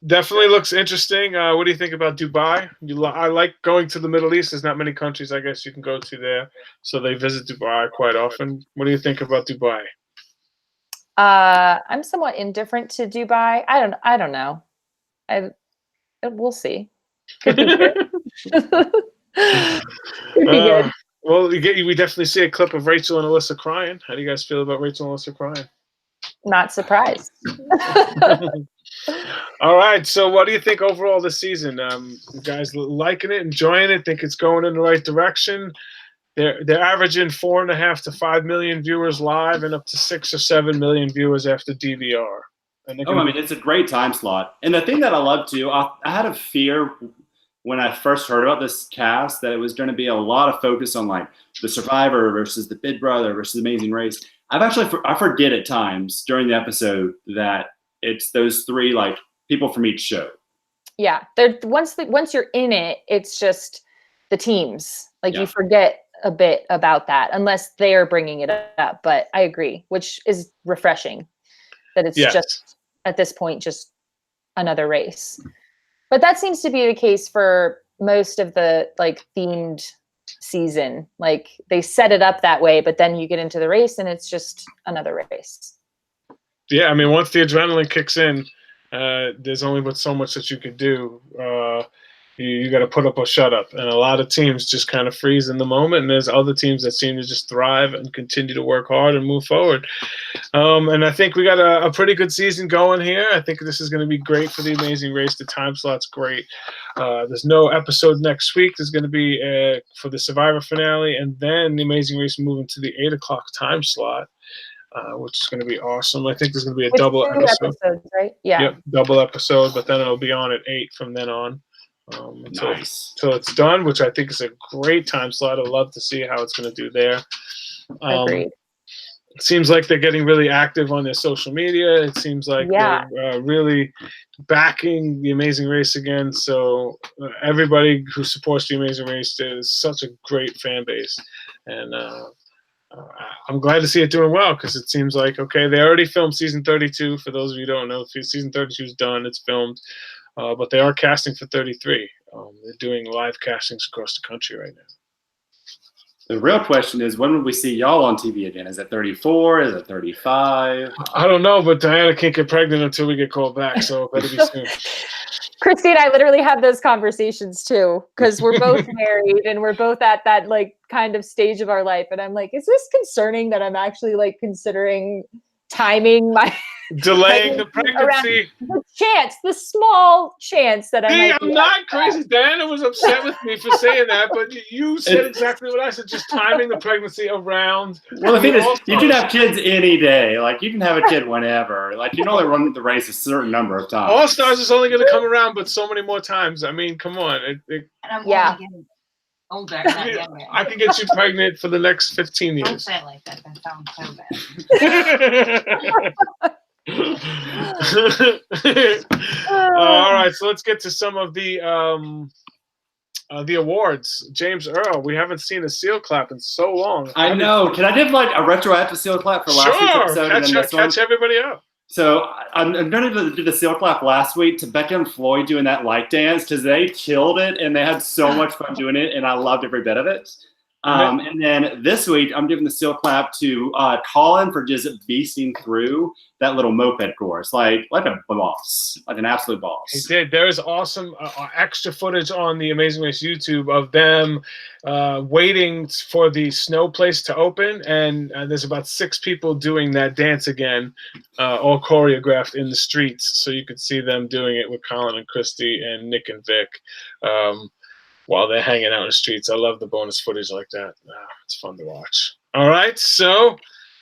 definitely looks interesting. What do you think about Dubai? I like going to the Middle East. There's not many countries, I guess, you can go to there. So they visit Dubai quite often. What do you think about Dubai? I'm somewhat indifferent to Dubai. I don't know. We'll see. Could be good. Could be good. Well, we definitely see a clip of Rachel and Alyssa crying. How do you guys feel about Rachel and Alyssa crying? Not surprised. All right. So what do you think overall this season? You guys liking it, enjoying it, think it's going in the right direction? They're averaging 4.5 to 5 million viewers live and up to 6 or 7 million viewers after DVR. It's a great time slot. And the thing that I love too, I had a fear when I first heard about this cast that it was going to be a lot of focus on like the Survivor versus the Big Brother versus Amazing Race. I forget at times during the episode that it's those three like people from each show. Yeah, once you're in it, it's just the teams. Like you forget a bit about that unless they are bringing it up. But I agree, which is refreshing that it's just at this point just another race. But that seems to be the case for most of the like themed season. Like they set it up that way, but then you get into the race and it's just another race. Yeah, I mean, once the adrenaline kicks in, there's only but so much that you can do. You got to put up or shut up. And a lot of teams just kind of freeze in the moment. And there's other teams that seem to just thrive and continue to work hard and move forward. And I think we got a pretty good season going here. I think this is going to be great for the Amazing Race. The time slot's great. There's no episode next week. There's going to be for the Survivor finale. And then the Amazing Race moving to the 8 o'clock time slot. Which is going to be awesome. I think there's going to be a double episode. Episodes, right? Yeah. Yep, double episode, but then it'll be on at 8 from then on. Until it's done, which I think is a great time slot. I'd love to see how it's going to do there. Agreed. It seems like they're getting really active on their social media. It seems like they're really backing the Amazing Race again. So everybody who supports the Amazing Race, there's such a great fan base. And I'm glad to see it doing well, because it seems like, okay, they already filmed season 32. For those of you who don't know, season 32 is done. It's filmed. But they are casting for 33. They're doing live castings across the country right now. The real question is, when will we see y'all on TV again? Is it 34? Is it 35? I don't know, but Diana can't get pregnant until we get called back, so it better be soon. Christy and I literally have those conversations too, because we're both married and we're both at that like kind of stage of our life. And I'm like, is this concerning that I'm actually like considering timing my delaying the pregnancy? The small chance that I'm not crazy. Diana was upset with me for saying that, but you said exactly what I said, just timing the pregnancy around. Well, the thing is, you can have kids any day. Like, you can have a kid whenever. Like, you can only run the race a certain number of times. All Stars is only going to come around, but so many more times. I mean, come on. And I'm only getting older. I can get you pregnant for the next 15 years. Don't say it like that. That sounds so bad. All right, so let's get to some of the awards. James Earl, we haven't seen a seal clap in so long. I know. Can I give like a retroactive seal clap for last week's episode? Catch everybody up. So I'm going to do the seal clap last week to Becca and Floyd doing that like dance because they killed it and they had so much fun doing it and I loved every bit of it. And then this week I'm giving the seal clap to Colin for just beasting through that little moped course like a boss, like an absolute boss. He did. There's awesome extra footage on the Amazing Race YouTube of them waiting for the snow place to open, and there's about 6 people doing that dance again, all choreographed in the streets. So you could see them doing it with Colin and Christy and Nick and Vic while they're hanging out in the streets. I love the bonus footage like that. It's fun to watch. All right, so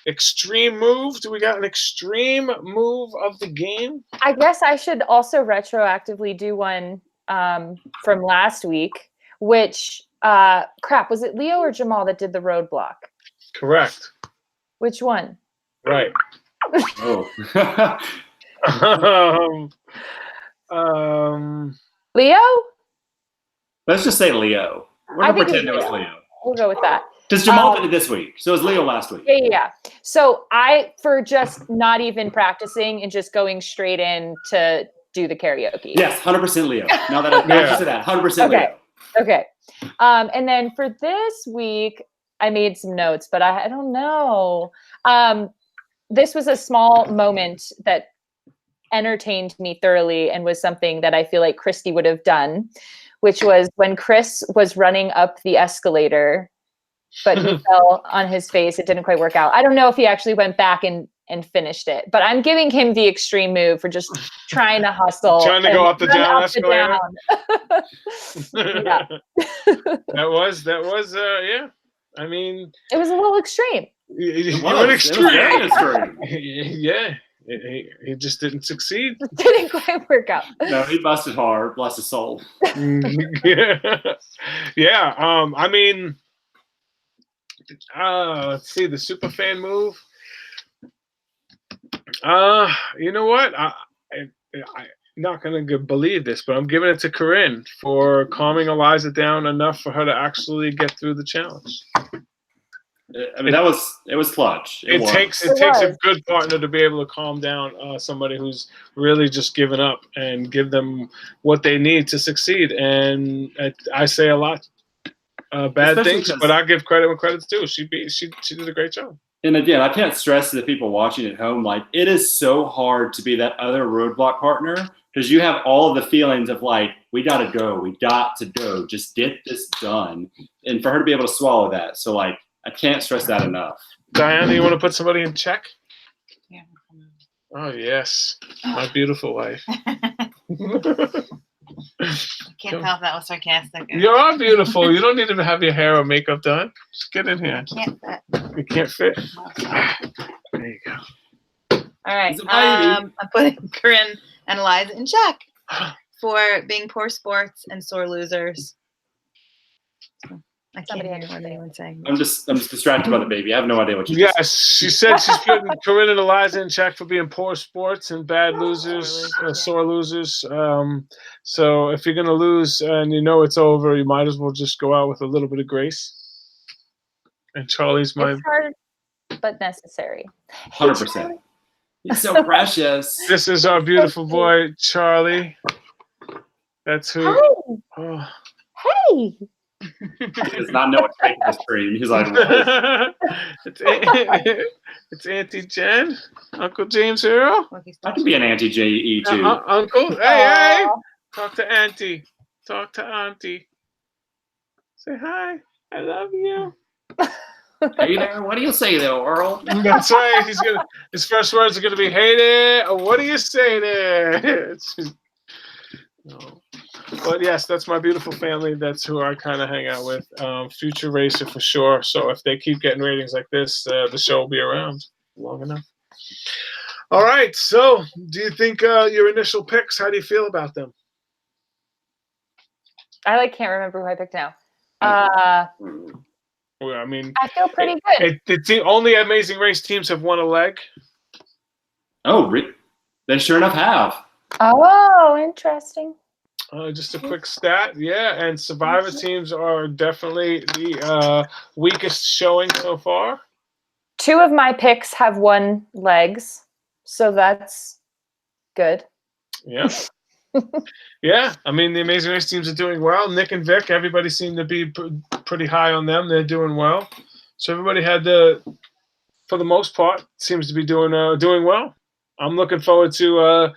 extreme move. Do we got an extreme move of the game? I guess I should also retroactively do one from last week, which, was it Leo or Jamal that did the roadblock? Correct. Which one? Right. Oh. Leo? Let's just say Leo. We're going to pretend it was Leo. We'll go with that. Because Jamal did it this week. So it was Leo last week. Yeah. So for just not even practicing and just going straight in to do the karaoke. Yes, 100% Leo. Now that I've said that, 100% Leo. Okay. And then for this week, I made some notes, but I don't know. This was a small moment that entertained me thoroughly and was something that I feel like Christy would have done, which was when Chris was running up the escalator, but he fell on his face. It didn't quite work out. I don't know if he actually went back and finished it, but I'm giving him the extreme move for just trying to hustle. Trying to go up the down escalator. Yeah. That was, yeah. I mean, it was a little extreme. It was extreme. very extreme. Yeah. He just didn't succeed. It didn't quite work out. No, he busted hard. Bless his soul. Yeah. I mean, let's see, the super fan move. You know what? I'm not gonna believe this, but I'm giving it to Corinne for calming Eliza down enough for her to actually get through the challenge. I mean, it was clutch. It takes a good partner to be able to calm down somebody who's really just given up and give them what they need to succeed. And I say a lot bad things, but I give credit when credit's due. She did a great job. And again, I can't stress to the people watching at home, like, it is so hard to be that other roadblock partner because you have all of the feelings of like, we got to go, just get this done. And for her to be able to swallow that. So like, I can't stress that enough. Diana, you want to put somebody in check? Yeah. Oh, yes. My beautiful wife. I can't tell if that was sarcastic. You are beautiful. You don't need to have your hair or makeup done. Just get in here. I can't fit. You can't fit. There you go. All right. I'm putting Corinne and Eliza in check for being poor sports and sore losers. I can't hear what anyone's saying. I'm just distracted by the baby. I have no idea what you Yes, she said she's putting Corinne and Eliza in check for being poor sports and bad losers, sore losers. So if you're going to lose and you know it's over, you might as well just go out with a little bit of grace. And Charlie's my... It's hard, but necessary. 100%. He's so precious. This is our beautiful boy, Charlie. That's who... Hey! Oh. Hey! He does not know what to make of this dream. He's like, it's Auntie Jen, Uncle James Earl. I can be an Auntie J.E. too. Uncle, hey, talk to Auntie. Talk to Auntie. Say hi. I love you. Hey there, what do you say there, Earl? That's right. His first words are gonna be, "Hey there, what do you say there?" No. But yes, that's my beautiful family. That's who I kind of hang out with. Future racer for sure. So if they keep getting ratings like this, the show will be around long enough. All right. So do you think your initial picks, how do you feel about them? I can't remember who I picked now. Well, I mean, I feel pretty good. The only Amazing Race teams have won a leg. Oh, they sure enough have. Oh, interesting. Just a quick stat, yeah, and Survivor teams are definitely the weakest showing so far. 2 of my picks have won legs. So that's good. Yeah. Yeah. I mean, the Amazing Race teams are doing well. Nick and Vic, everybody seemed to be pretty high on them. They're doing well. So everybody had for the most part, seems to be doing well. I'm looking forward to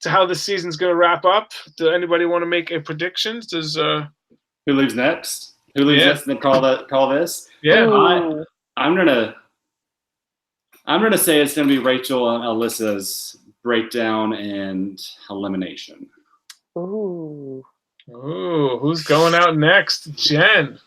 how the season's going to wrap up. Does anybody want to make a predictions? Who leaves next? Who leaves next and then call this? Yeah. I'm gonna say it's gonna be Rachel and Alyssa's breakdown and elimination. Ooh. Who's going out next? Jen.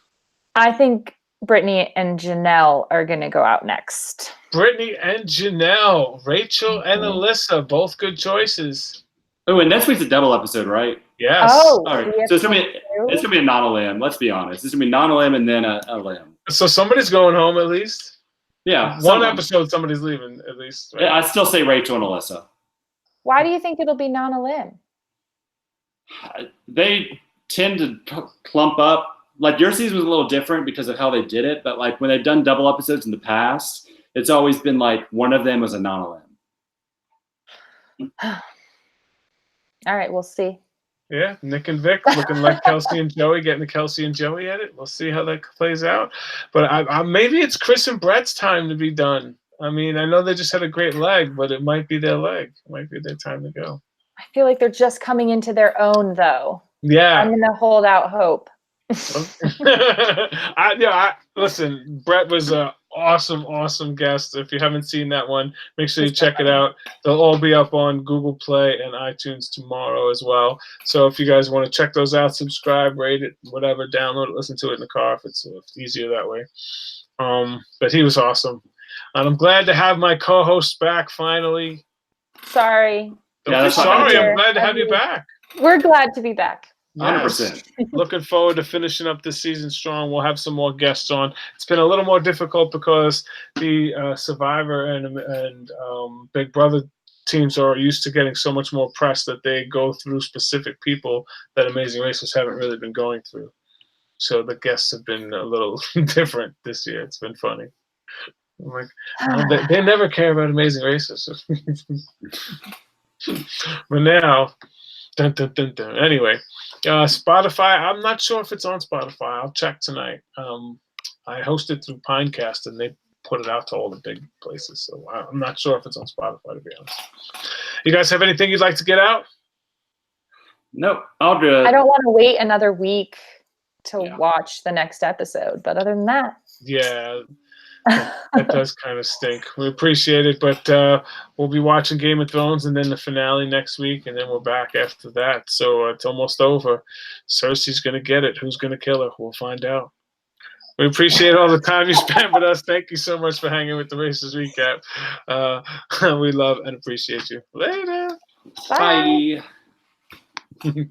I think Brittany and Janelle are going to go out next. Brittany and Janelle. Rachel and Alyssa. Both good choices. Oh, and next week's a double episode, right? Yes. Oh. All right. So it's gonna be a non-elim. Let's be honest. It's gonna be non-elim and then a limb. So somebody's going home at least? Yeah. One episode somebody's leaving at least. Right? I still say Rachel and Alyssa. Why do you think it'll be non-elim? They tend to clump up. Like your season was a little different because of how they did it, but like when they've done double episodes in the past, it's always been like one of them was a non-elim. All right, we'll see. Yeah, Nick and Vic looking like Kelsey and Joey, getting the Kelsey and Joey edit. We'll see how that plays out. But I maybe it's Chris and Brett's time to be done. I mean, I know they just had a great leg, but it might be their leg. It might be their time to go. I feel like they're just coming into their own, though. Yeah. I'm going to hold out hope. Listen, Brett was an awesome guest. If you haven't seen that one, make sure you check it out. They'll all be up on Google Play and iTunes tomorrow as well. So if you guys want to check those out, subscribe, rate it, whatever, download it, listen to it in the car if it's easier that way. But he was awesome. And I'm glad to have my co-host back finally. Sorry. Don't be sorry. I'm glad to have you back. We're glad to be back. 100%. Looking forward to finishing up this season strong. We'll have some more guests on. It's been a little more difficult because the Survivor and Big Brother teams are used to getting so much more press that they go through specific people that Amazing Races haven't really been going through. So the guests have been a little different this year. It's been funny. I'm like, they never care about Amazing Races. But now, dun, dun, dun, dun. Anyway, Spotify. I'm not sure if it's on Spotify. I'll check tonight. I hosted through Pinecast, and they put it out to all the big places. So I'm not sure if it's on Spotify, to be honest. You guys have anything you'd like to get out? Nope. I'll do it. I don't want to wait another week to watch the next episode. But other than that. Yeah. That does kind of stink. We appreciate it, but we'll be watching Game of Thrones and then the finale next week, and then we're back after that. So it's almost over. Cersei's going to get it. Who's going to kill her? We'll find out. We appreciate all the time you spent with us. Thank you so much for hanging with the Races Recap. We love and appreciate you. Later. Bye. Bye.